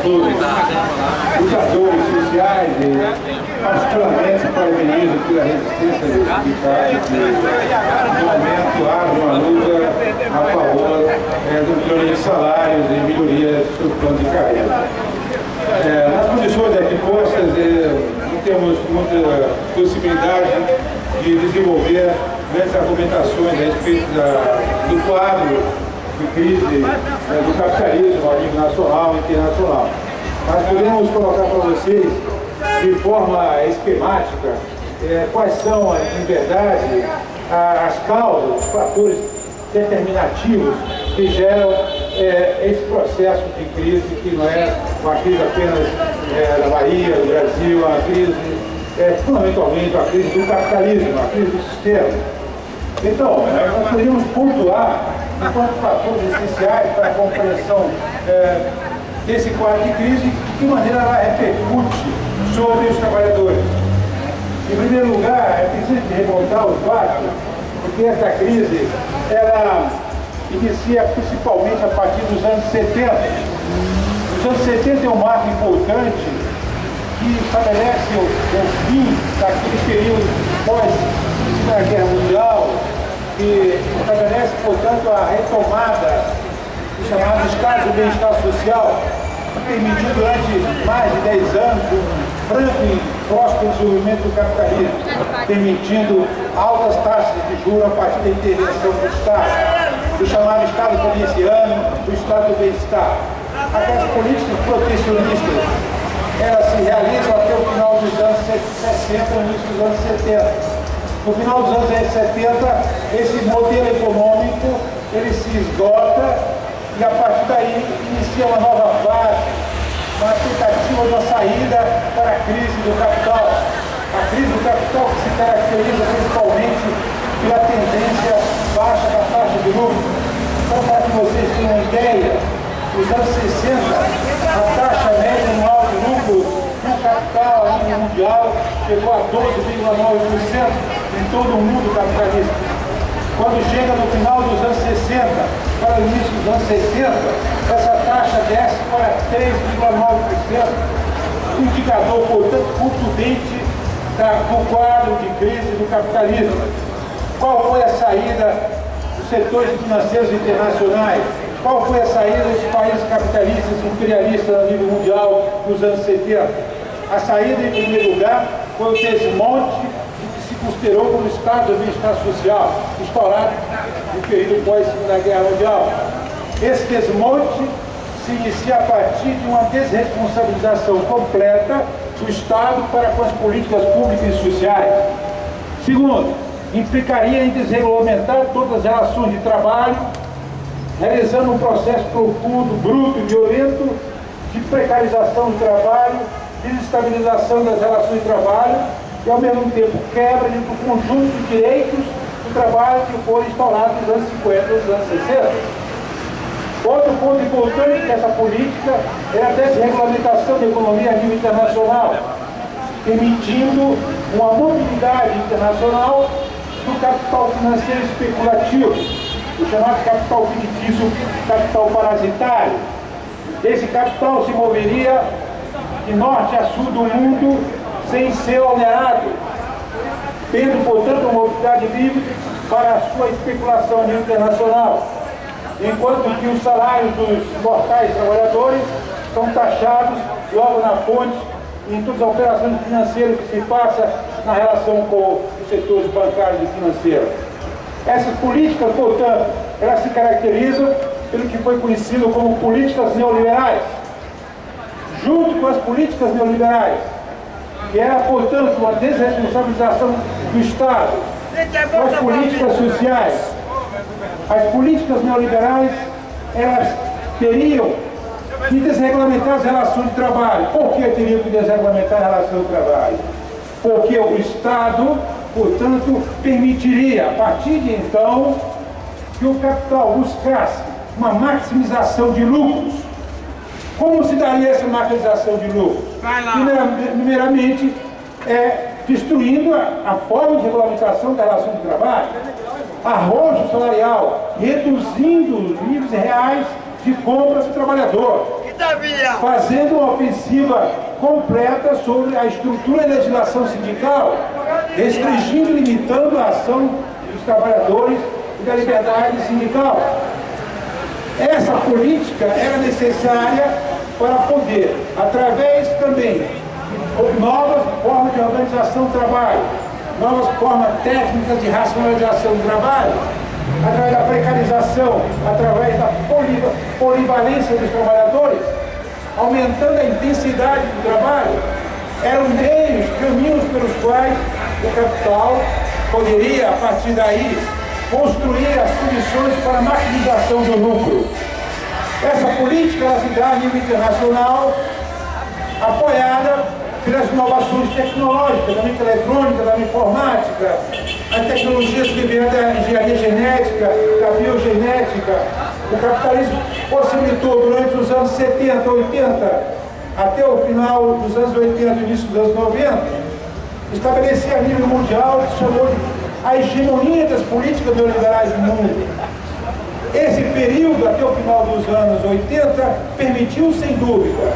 todos os atores sociais e particularmente parabenizo pela resistência do sindicato que no momento abre uma luta a favor do plano de salários e melhorias do plano de carreira. Nas condições aqui postas, não temos muita possibilidade de desenvolver grandes argumentações a respeito do quadro de crise do capitalismo a nível nacional e internacional. Mas podemos colocar para vocês, de forma esquemática, quais são, em verdade, as causas, os fatores determinativos que geram esse processo de crise, que não é uma crise apenas da Bahia, do Brasil, uma crise, fundamentalmente, uma crise do capitalismo, uma crise do sistema. Então, nós poderíamos pontuar enquanto fatores essenciais para a compreensão desse quadro de crise, de que maneira ela repercute sobre os trabalhadores. Em primeiro lugar, é preciso remontar os fatos, porque essa crise, ela inicia principalmente a partir dos anos 70. Os anos 70 é um marco importante que estabelece o fim daquele período pós-Segunda Guerra Mundial, que estabelece, portanto, a retomada do chamado Estado do Bem-Estar Social, que permitiu durante mais de 10 anos um franco e próspero desenvolvimento do capitalismo, permitindo altas taxas de juros a partir da intervenção do Estado, do chamado Estado keynesiano, do Estado do Bem-Estar. Aquelas políticas protecionistas, elas se realizam até o final dos anos 60, início dos anos 70. No final dos anos 70, esse modelo econômico ele se esgota e a partir daí inicia uma nova fase, uma tentativa de uma saída para a crise do capital. A crise do capital que se caracteriza principalmente pela tendência baixa da taxa de lucro. Então, para que vocês tenham uma ideia, nos anos 60, a taxa média anual de lucro no capital a nível mundial chegou a 12,9% em todo o mundo capitalista. Quando chega no final dos anos 60, para o início dos anos 70, essa taxa desce para 3,9%, um indicador, portanto, contundente do quadro de crise do capitalismo. Qual foi a saída dos setores financeiros internacionais? Qual foi a saída dos países capitalistas imperialistas a nível mundial nos anos 70? A saída, em primeiro lugar, foi o desmonte considerou como Estado do Bem-Estar Social, instaurado no período pós-Segunda Guerra Mundial. Esse desmonte se inicia a partir de uma desresponsabilização completa do Estado para com as políticas públicas e sociais. Segundo, implicaria em desregulamentar todas as relações de trabalho, realizando um processo profundo, bruto e violento de precarização do trabalho, desestabilização das relações de trabalho, e ao mesmo tempo quebra do conjunto de direitos do trabalho que foram instaurados nos anos 50 e nos anos 60. Outro ponto importante dessa política é a desregulamentação da economia a nível internacional, permitindo uma mobilidade internacional do capital financeiro especulativo, o chamado capital fictício, capital parasitário. Esse capital se moveria de norte a sul do mundo sem ser onerado, tendo, portanto, uma mobilidade livre para a sua especulação a nível internacional, enquanto que os salários dos mortais trabalhadores são taxados logo na fonte em todas as operações financeiras que se passa na relação com os setores bancários e financeiros. Essas políticas, portanto, elas se caracterizam pelo que foi conhecido como políticas neoliberais. Junto com as políticas neoliberais, que era, portanto, uma desresponsabilização do Estado, com as políticas sociais. As políticas neoliberais, elas teriam que desregulamentar as relações de trabalho. Por que teriam que desregulamentar a relação de trabalho? Porque o Estado, portanto, permitiria, a partir de então, que o capital buscasse uma maximização de lucros. Como se daria essa maximização de lucros? Primeiramente, destruindo a forma de regulamentação da relação de trabalho, arrojo salarial, reduzindo os níveis reais de compras do trabalhador, fazendo uma ofensiva completa sobre a estrutura e legislação sindical, restringindo e limitando a ação dos trabalhadores e da liberdade sindical. Essa política era necessária para poder, através também de novas formas de organização do trabalho, novas formas técnicas de racionalização do trabalho, através da precarização, através da polivalência dos trabalhadores, aumentando a intensidade do trabalho, eram meios, caminhos pelos quais o capital poderia, a partir daí, construir as condições para a maximização do lucro. Essa política ela se dá a nível internacional, apoiada pelas inovações tecnológicas, da microeletrônica, da informática, as tecnologias que vêm da engenharia genética, da biogenética. O capitalismo possibilitou durante os anos 70, 80, até o final dos anos 80 e início dos anos 90, estabelecer a nível mundial o que se chamou de a hegemonia das políticas neoliberais do mundo. Esse período, até o final dos anos 80, permitiu, sem dúvida,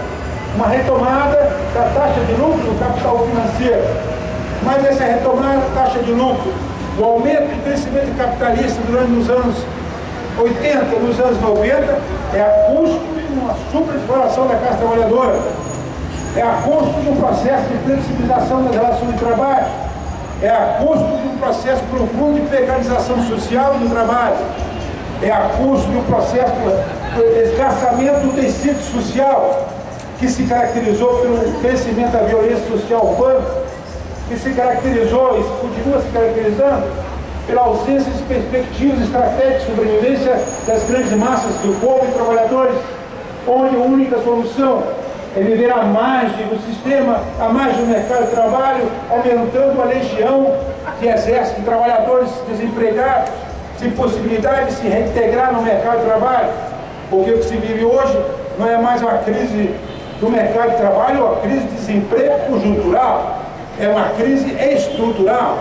uma retomada da taxa de lucro do capital financeiro. Mas essa retomada da taxa de lucro, o aumento do crescimento capitalista durante os anos 80, nos anos 90, é a custo de uma superexploração da classe trabalhadora, é a custo de um processo de flexibilização das relações de trabalho, é a custo de um processo profundo de precarização social do trabalho, é a custo de um processo de esgarçamento do tecido social, que se caracterizou pelo crescimento da violência social urbana, que se caracterizou e continua se caracterizando pela ausência de perspectivas estratégicas de sobrevivência das grandes massas do povo e trabalhadores, onde a única solução é viver à margem do sistema, à margem do mercado de trabalho, aumentando a legião que exerce de trabalhadores desempregados, sem possibilidade de se reintegrar no mercado de trabalho, porque o que se vive hoje não é mais uma crise do mercado de trabalho, é uma crise de desemprego conjuntural, é uma crise estrutural.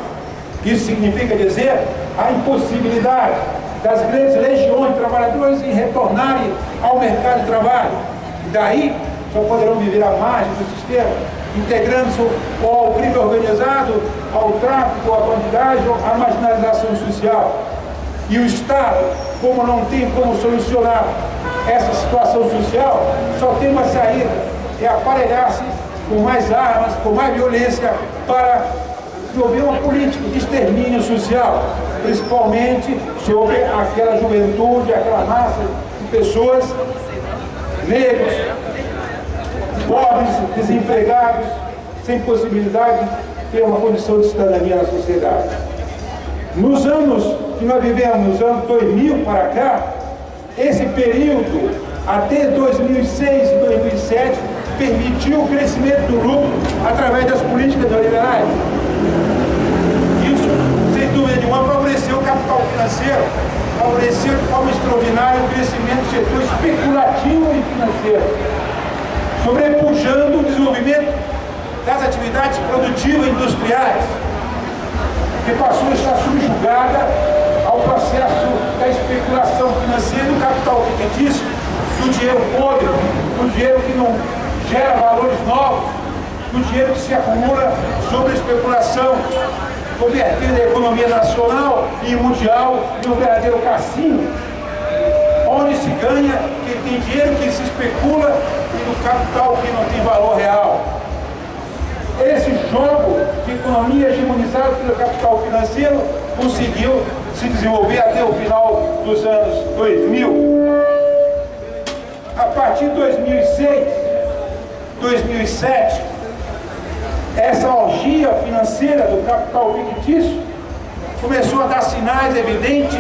Isso significa dizer a impossibilidade das grandes legiões de trabalhadores em retornarem ao mercado de trabalho. E daí só poderão viver à margem do sistema, integrando-se ao crime organizado, ao tráfico, à bandidagem, à marginalização social. E o Estado, como não tem como solucionar essa situação social, só tem uma saída, é aparelhar-se com mais armas, com mais violência, para desenvolver uma política de extermínio social, principalmente sobre aquela juventude, aquela massa de pessoas negros, pobres, desempregados, sem possibilidade de ter uma condição de cidadania na sociedade. Nos anos que nós vivemos, nos anos 2000 para cá, esse período, até 2006 e 2007, permitiu o crescimento do lucro através das políticas neoliberais. Isso, sem dúvida nenhuma, favoreceu o capital financeiro, favoreceu de forma extraordinária o crescimento do setor especulativo e financeiro, sobrepujando o desenvolvimento das atividades produtivas e industriais, que passou a estar subjugada ao processo da especulação financeira do capital fictício, do dinheiro podre, do dinheiro que não gera valores novos, do dinheiro que se acumula sobre a especulação, convertendo a economia nacional e mundial em um verdadeiro cassino, onde se ganha quem tem dinheiro, que se especula, e no capital que não tem valor real. Esse jogo de economia hegemonizado pelo capital financeiro conseguiu se desenvolver até o final dos anos 2000. A partir de 2006, 2007, essa orgia financeira do capital fictício começou a dar sinais evidentes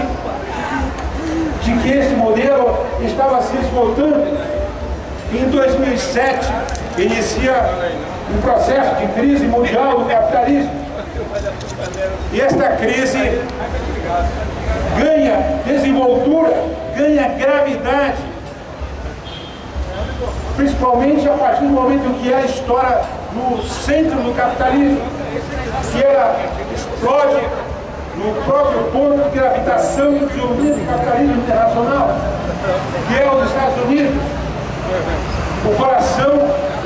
de que esse modelo estava se esgotando. Em 2007, inicia um processo de crise mundial do capitalismo. E esta crise ganha desenvoltura, ganha gravidade, principalmente a partir do momento que ela estoura no centro do capitalismo, que ela explode no próprio ponto de gravitação do desenvolvimento do capitalismo internacional, que é os Estados Unidos, o coração,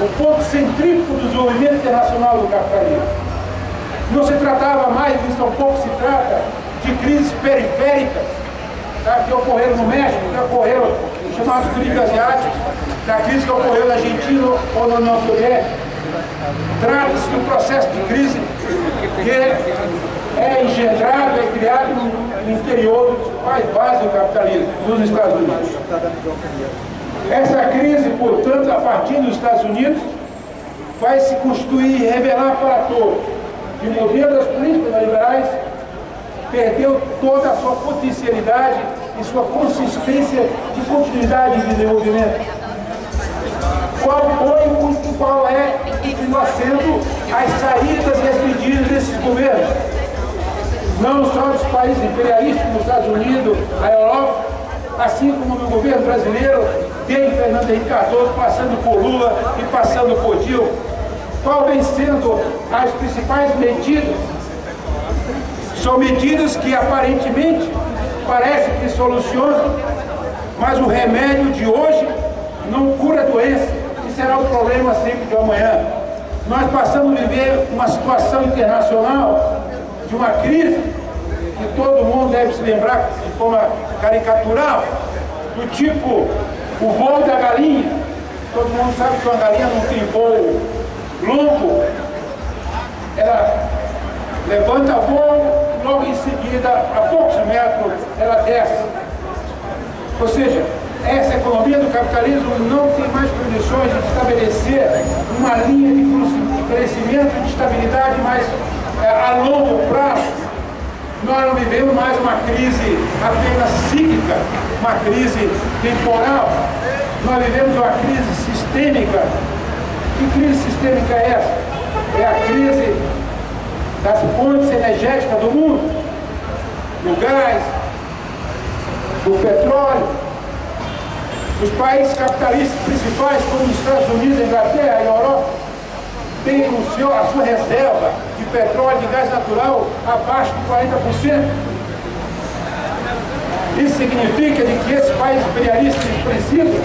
o ponto centrífugo do desenvolvimento internacional do capitalismo. Não se tratava mais, isso um pouco se trata, de crises periféricas, tá, que ocorreram no México, que ocorreram nos chamados tríplios asiáticos, da crise que ocorreu na Argentina ou na União Soviética. Trata-se de um processo de crise que é engendrado, é criado no interior dos principais bases do capitalismo, nos Estados Unidos. Essa crise, portanto, a partir dos Estados Unidos, vai se constituir e revelar para todos que o modelo das políticas neoliberais perdeu toda a sua potencialidade e sua consistência de continuidade de desenvolvimento. Qual foi qual é e continua sendo as saídas e as medidas desses governos? Não só dos países imperialistas, como os Estados Unidos, a Europa, assim como no governo brasileiro, desde Fernando Henrique Cardoso, passando por Lula e passando por Dilma. Qual vem sendo as principais medidas? São medidas que aparentemente parecem que solucionam, mas o remédio de hoje não cura a doença, que será o problema sempre de amanhã. Nós passamos a viver uma situação internacional de uma crise que todo mundo deve se lembrar de forma caricatural, do tipo o voo da galinha. Todo mundo sabe que uma galinha não tem voo longo, ela levanta voo, logo em seguida, a poucos metros, ela desce. Ou seja, essa economia do capitalismo não tem mais condições de estabelecer uma linha de crescimento e de estabilidade mais a longo prazo. Nós não vivemos mais uma crise apenas cíclica, uma crise temporal. Nós vivemos uma crise sistêmica. Que crise sistêmica é essa? É a crise das fontes energéticas do mundo, do gás, do petróleo. Os países capitalistas principais, como os Estados Unidos, a Inglaterra e a Europa, têm a sua reserva de petróleo e de gás natural abaixo de 40%. Isso significa que esses países imperialistas precisam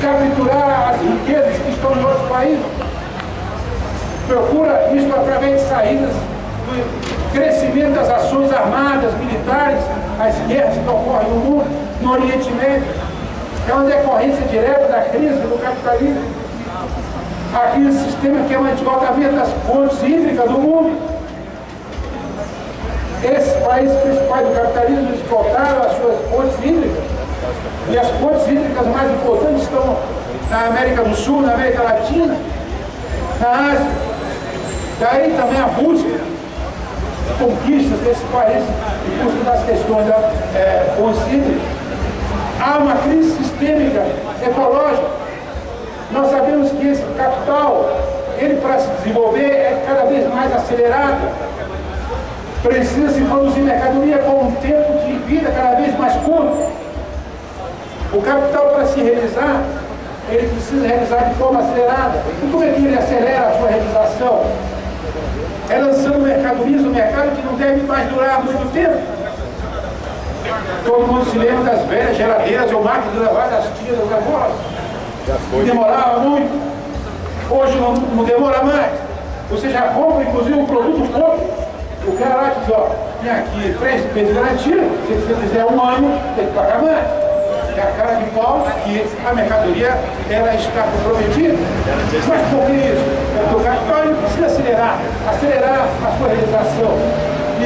capturar as riquezas que estão em outros países. Procura isso através de saídas do crescimento das ações armadas, militares, as guerras que ocorrem no mundo, no Oriente Médio. É uma decorrência direta da crise do capitalismo. A crise sistêmica que é um esgotamento das fontes hídricas do mundo. Esses países principais do capitalismo esgotaram as suas fontes hídricas. E as fontes hídricas mais importantes estão na América do Sul, na América Latina, na Ásia. Daí também a busca de conquistas desses países em busca das questões da fontes hídricas. Há uma crise sistêmica ecológica. Nós sabemos que esse capital, ele para se desenvolver é cada vez mais acelerado. Precisa se produzir mercadoria com um tempo de vida cada vez mais curto. O capital, para se realizar, ele precisa realizar de forma acelerada. E como é que ele acelera a sua realização? É lançando mercadorias no mercado que não deve mais durar muito tempo. Todo mundo se lembra das velhas geladeiras ou máquinas de lavar das tias das avós. Demorava muito. Hoje não demora mais. Você já compra, inclusive, um produto pronto. O cara lá diz, ó, tem aqui 3 meses de garantia, se você fizer 1 ano, tem que pagar mais. É a cara de pau que a mercadoria ela está comprometida. Mas por que isso? Porque o capital ele precisa acelerar a sua realização.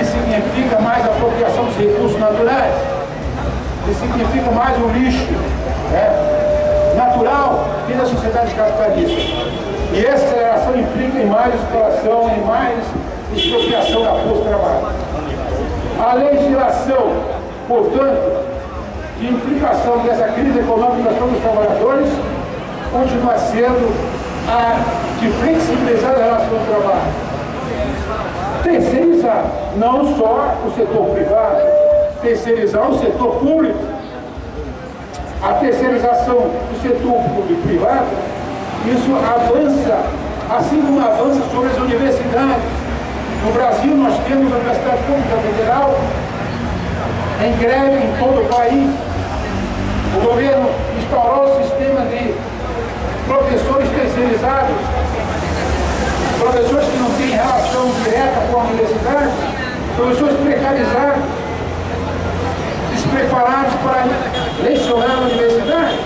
Isso significa mais apropriação dos recursos naturais. Isso significa mais um lixo natural dentro da sociedade capitalista. E essa aceleração implica em mais exploração, em mais expropriação da força de trabalho. A legislação, portanto, de implicação dessa crise econômica sobre os trabalhadores continua sendo a de flexibilizar a relação do trabalho. Terceirizar não só o setor privado, terceirizar o setor público. A terceirização do setor público e privado, isso avança, assim como avança sobre as universidades. No Brasil, nós temos a Universidade Pública Federal em greve em todo o país. O governo instaurou o sistema de professores terceirizados, professores que não têm relação direta com a universidade, professores precarizados, despreparados para lecionar na universidade.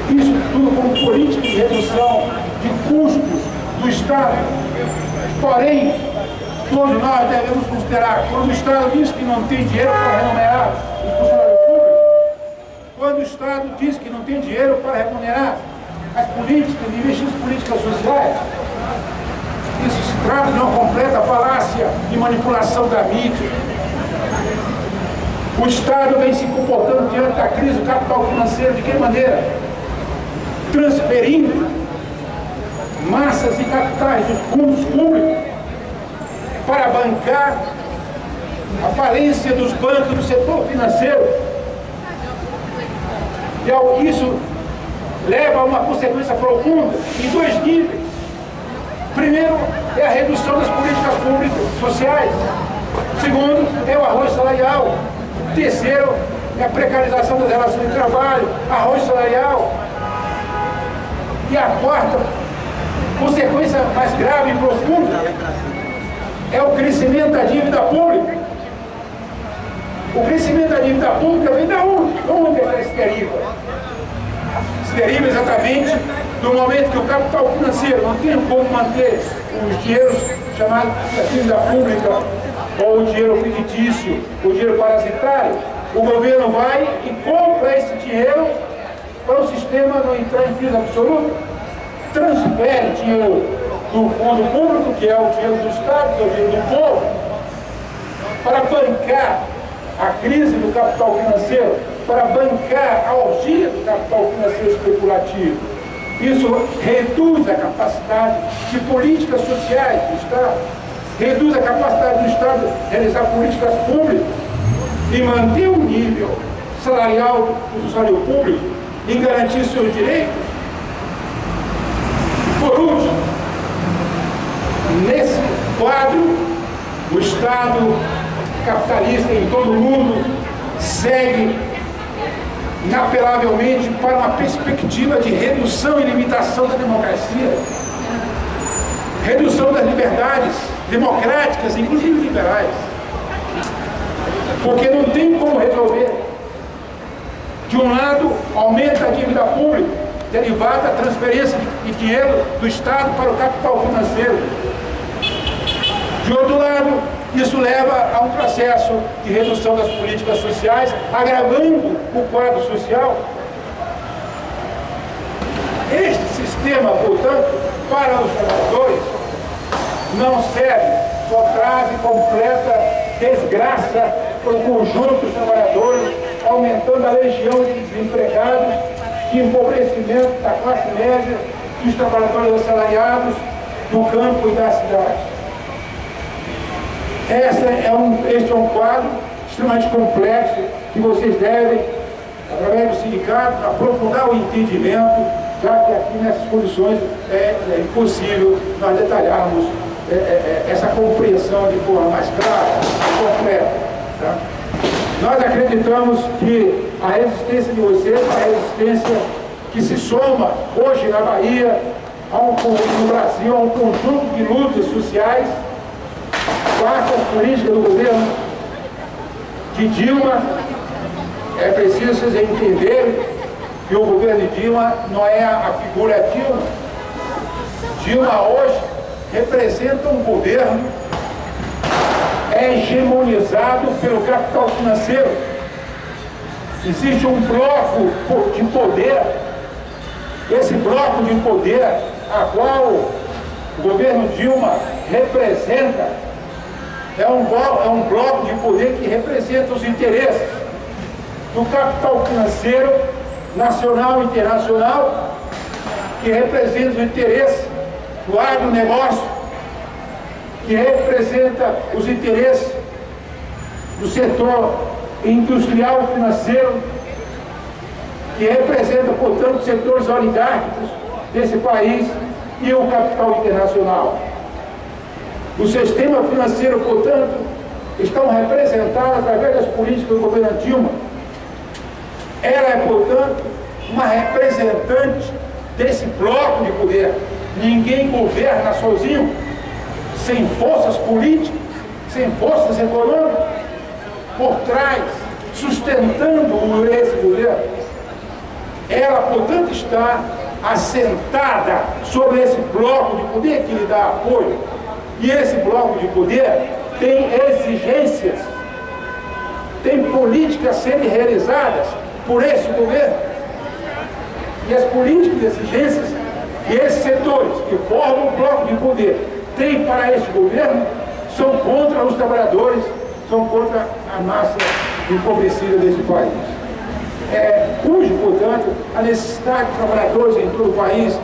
Isso tudo como política de redução de custos do Estado. Porém, todos nós devemos considerar, quando o Estado diz que não tem dinheiro para remunerar os funcionários públicos, quando o Estado diz que não tem dinheiro para remunerar as políticas, investir em políticas sociais, isso se trata de uma completa falácia de manipulação da mídia. O Estado vem se comportando diante da crise do capital financeiro de que maneira? Transferindo massas de capitais dos fundos públicos para bancar a falência dos bancos do setor financeiro. E isso leva a uma consequência profunda em dois níveis. Primeiro é a redução das políticas públicas sociais. Segundo é o arroz salarial. Terceiro é a precarização das relações de trabalho, arroz salarial. E a quarta consequência mais grave e profunda é o crescimento da dívida pública. O crescimento da dívida pública vem da onde? De onde ela se deriva? Se deriva exatamente do momento que o capital financeiro não tem como manter os dinheiros chamados da dívida pública ou o dinheiro fictício, o dinheiro parasitário. O governo vai e compra esse dinheiro para o sistema não entrar em crise absoluta, transfere dinheiro do fundo público, que é o dinheiro do Estado, que é o dinheiro do povo, para bancar a crise do capital financeiro, para bancar a orgia do capital financeiro especulativo. Isso reduz a capacidade de políticas sociais do Estado, reduz a capacidade do Estado de realizar políticas públicas e manter o nível salarial do funcionário público e garantir seus direitos. Por último, nesse quadro, o Estado capitalista em todo o mundo segue inapelavelmente para uma perspectiva de redução e limitação da democracia, redução das liberdades democráticas, inclusive liberais, porque não tem como resolver. De um lado, aumenta a dívida pública, derivada da transferência de dinheiro do Estado para o capital financeiro. De outro lado, isso leva a um processo de redução das políticas sociais, agravando o quadro social. Este sistema, portanto, para os trabalhadores, não serve, só traz completa desgraça para o conjunto dos trabalhadores, aumentando a legião de desempregados, de empobrecimento da classe média, dos trabalhadores assalariados, do campo e da cidade. Este é um quadro extremamente complexo que vocês devem, através do sindicato, aprofundar o entendimento, já que aqui nessas condições é impossível nós detalharmos essa compreensão de forma mais clara e completa. Tá? Nós acreditamos que a resistência de vocês é uma resistência que se soma hoje na Bahia, no Brasil, a um conjunto de lutas sociais. Quanto às políticas do governo de Dilma, é preciso vocês entenderem que o governo de Dilma não é a figura Dilma. Dilma hoje representa um governo hegemonizado pelo capital financeiro. Existe um bloco de poder, esse bloco de poder a qual o governo Dilma representa, é um bloco de poder que representa os interesses do capital financeiro nacional e internacional, que representa os interesses do agronegócio, que representa os interesses do setor industrial e financeiro, que representa, portanto, os setores oligárquicos desse país e o capital internacional. O sistema financeiro, portanto, estão representados através das políticas do governo Dilma. Ela é, portanto, uma representante desse bloco de poder. Ninguém governa sozinho, sem forças políticas, sem forças econômicas, por trás, sustentando esse governo. Ela, portanto, está assentada sobre esse bloco de poder que lhe dá apoio. E esse bloco de poder tem exigências, tem políticas a serem realizadas por esse governo. E as políticas e exigências que esses setores que formam o bloco de poder têm para este governo são contra os trabalhadores, são contra a massa empobrecida desse país. Cujo, portanto, a necessidade de trabalhadores em todo o país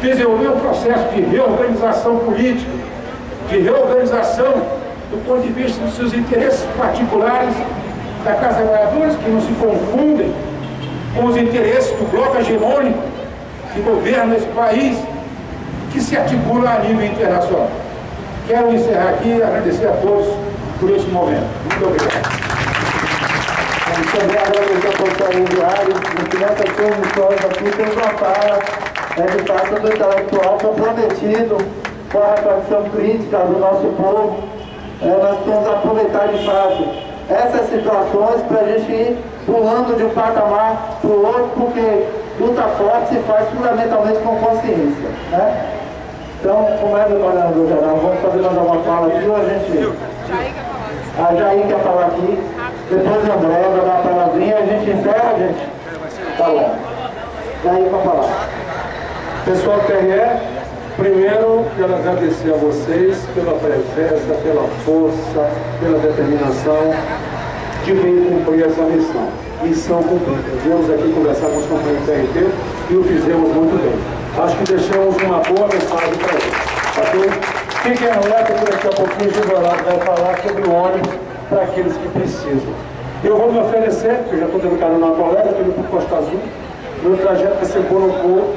desenvolver um processo de reorganização política, de reorganização do ponto de vista dos seus interesses particulares da classe trabalhadora, que não se confundem com os interesses do bloco hegemônico que governa esse país, que se articula a nível internacional. Quero encerrar aqui e agradecer a todos por este momento. Muito obrigado. Também agradecer ao professor Diário, que nessa comissão aqui tem uma fala, de fato, do intelectual comprometido com a reflexão crítica do nosso povo. Nós temos que aproveitar de fato essas situações para a gente ir pulando de um patamar para o outro, porque luta forte se faz fundamentalmente com consciência, né? Então, como é, meu coordenador geral, vamos fazer mais alguma fala aqui ou a gente... A Jair quer falar aqui, depois o André vai dar a palavrinha, a gente encerra, gente? Tá bom. Jair para falar. Pessoal do TRE, primeiro quero agradecer a vocês pela presença, pela força, pela determinação de vir cumprir essa missão. Missão cumprida. Viemos aqui conversar com os companheiros do TRT e o fizemos muito bem. Acho que deixamos uma boa mensagem para eles. Ok? Fiquem alerta que daqui a pouquinho o Gilberto vai falar sobre o ônibus para aqueles que precisam. Eu vou me oferecer, porque eu já estou dando carona na colega, estou indo para Costa Azul. Meu trajeto vai ser Bonocô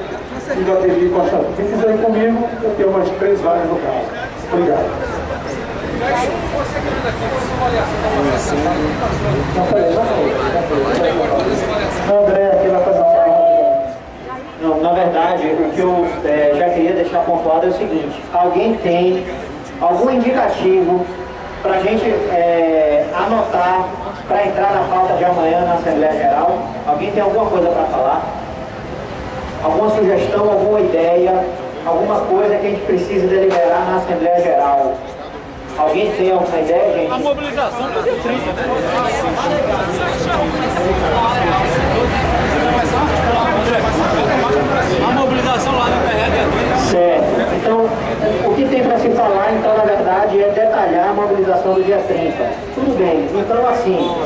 e Iguatemi e Costa Azul. Quem quiser ir comigo, eu tenho umas 3 vagas no carro. Obrigado. André, aqui vai fazer uma fala. Não, na verdade, o que eu já queria deixar pontuado é o seguinte: alguém tem algum indicativo para a gente anotar para entrar na pauta de amanhã na Assembleia Geral? Alguém tem alguma coisa para falar? Alguma sugestão, alguma ideia, alguma coisa que a gente precisa deliberar na Assembleia Geral? Alguém tem alguma ideia, gente? A mobilização do dia 30, né? A mobilização lá no PRE dia 30. Certo. Então, o que tem para se falar, então, na verdade, é detalhar a mobilização do dia 30. Tudo bem. Então, assim,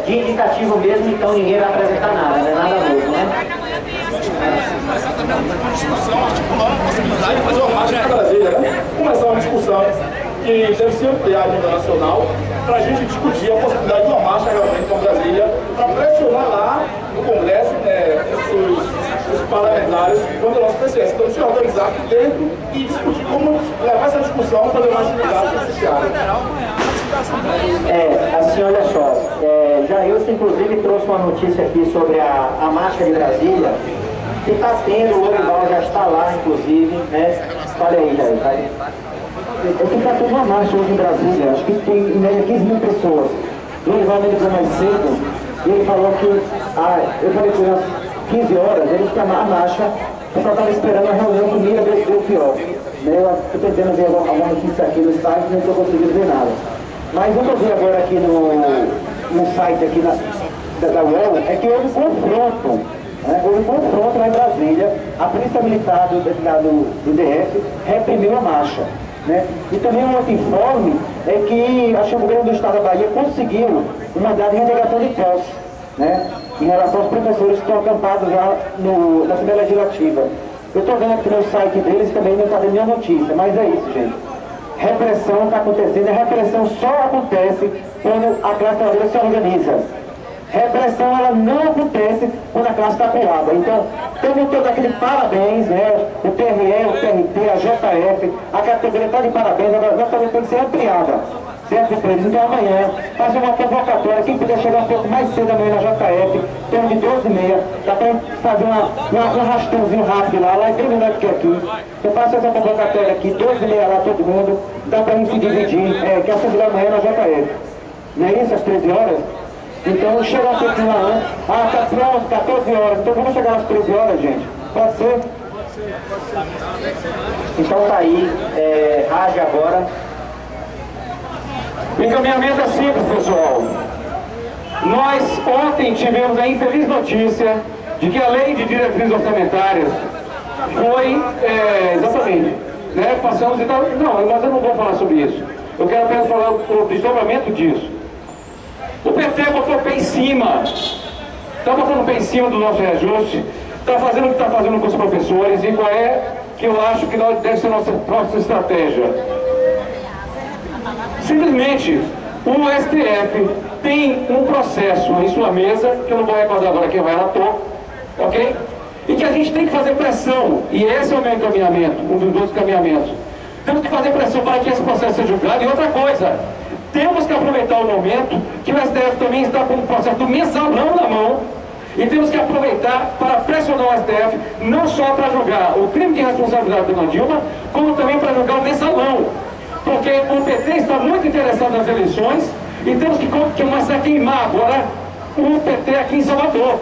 de indicativo mesmo, então ninguém vai apresentar nada, não é nada novo, né? Exatamente, uma discussão articulando a possibilidade de fazer uma marcha Para Brasília, né? Começar uma discussão que deve ser ampliada a nível nacional para a gente discutir a possibilidade de uma marcha realmente para Brasília, para pressionar lá no Congresso, né, os parlamentares quando nós precisamos. Então, se organizar aqui dentro e discutir como levar essa discussão para levar a atividade judiciária. Assim, olha só, Jailson inclusive trouxe uma notícia aqui sobre a marcha de Brasília, que está tendo, o Lorival já está lá, inclusive, né? Olha aí, Jair. Eu que está tendo uma marcha hoje em Brasília, acho que tem em média 15 mil pessoas. O Lorival me ligou mais cedo e ele falou que, eu falei que às 15 horas ele fica na marcha, o pessoal estava esperando a reunião do Mira deu pior. Eu estou tentando ver alguma notícia aqui no site, não estou conseguindo ver nada. Mas o que eu vi agora aqui no site aqui da UOL é que houve confronto. Houve um confronto lá em Brasília, a polícia militar do DF reprimiu a marcha. Né? E também um outro informe é que acho que o governo do estado da Bahia conseguiu um mandado de reintegração de posse, né? Em relação aos professores que estão acampados lá na Assembleia Legislativa. Eu estou vendo aqui no site deles e também não está dando nenhuma notícia, mas é isso, gente. Repressão está acontecendo, a repressão só acontece quando a classe trabalhadora se organiza. Repressão ela não acontece quando a classe está colada. Então, Teve todo aquele parabéns, né? O TRE, o TRT, a JF, a categoria está de parabéns, agora nós também temos que ser ampliada, certo, presidente? Então amanhã, fazer uma convocatória, quem puder chegar um pouco mais cedo amanhã na JF, temos de 12h30, dá para fazer um rastãozinho rápido lá é bem melhor do que aqui. Eu faço essa convocatória aqui, 12h30 lá todo mundo, dá para a gente se dividir, que é a Assembleia amanhã na JF. Não é isso, às 13 horas? Então chega um pouquinho lá antes. Ah, tá pronto, 14 horas. Então vamos chegar às 13 horas, gente. Pode ser? Então tá aí, Rage agora. O encaminhamento é simples, pessoal. Nós ontem tivemos a infeliz notícia de que a lei de diretrizes orçamentárias foi, exatamente, né, passamos e tal. Não, mas eu não vou falar sobre isso. Eu quero apenas falar o desdobramento disso. O PT botou o pé em cima, está botando o pé em cima do nosso reajuste, está fazendo o que está fazendo com os professores, e qual é que eu acho que deve ser a nossa estratégia. Simplesmente, o STF tem um processo em sua mesa, que eu não vou recordar agora quem vai relator, ok? E que a gente tem que fazer pressão, e esse é o meu encaminhamento, um dos dois encaminhamentos. Temos que fazer pressão para que esse processo seja julgado, e outra coisa, temos que aproveitar o momento que o STF também está com o processo do mensalão na mão, e temos que aproveitar para pressionar o STF, não só para julgar o crime de responsabilidade da Dona Dilma, como também para julgar o mensalão. Porque o PT está muito interessado nas eleições, e temos que começar a queimar agora o PT aqui em Salvador.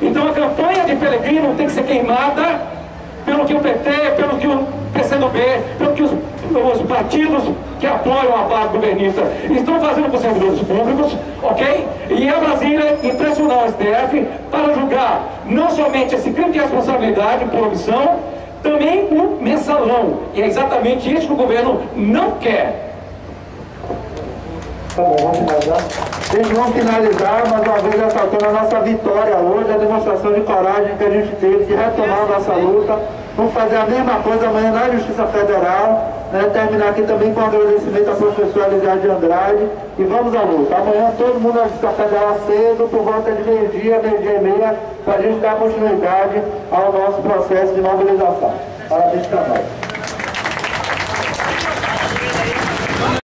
Então a campanha de Pellegrino tem que ser queimada pelo que o PT, pelo que o PCdoB, pelo que os partidos que apoiam a base governista estão fazendo com os servidores públicos, ok? E a Brasília impressionar o STF para julgar não somente esse crime de responsabilidade por omissão, também o mensalão. E é exatamente isso que o governo não quer. Tá bom, vamos finalizar. Gente, vamos finalizar, mais uma vez ressaltando a nossa vitória hoje, a demonstração de coragem que a gente teve de retomar a nossa luta. Vamos fazer a mesma coisa amanhã na Justiça Federal, né? Terminar aqui também com um agradecimento à professora Elisiane de Andrade, e vamos à luta. Amanhã todo mundo na Justiça Federal cedo, por volta de meio-dia e meia, para a gente dar continuidade ao nosso processo de mobilização. Parabéns para nós.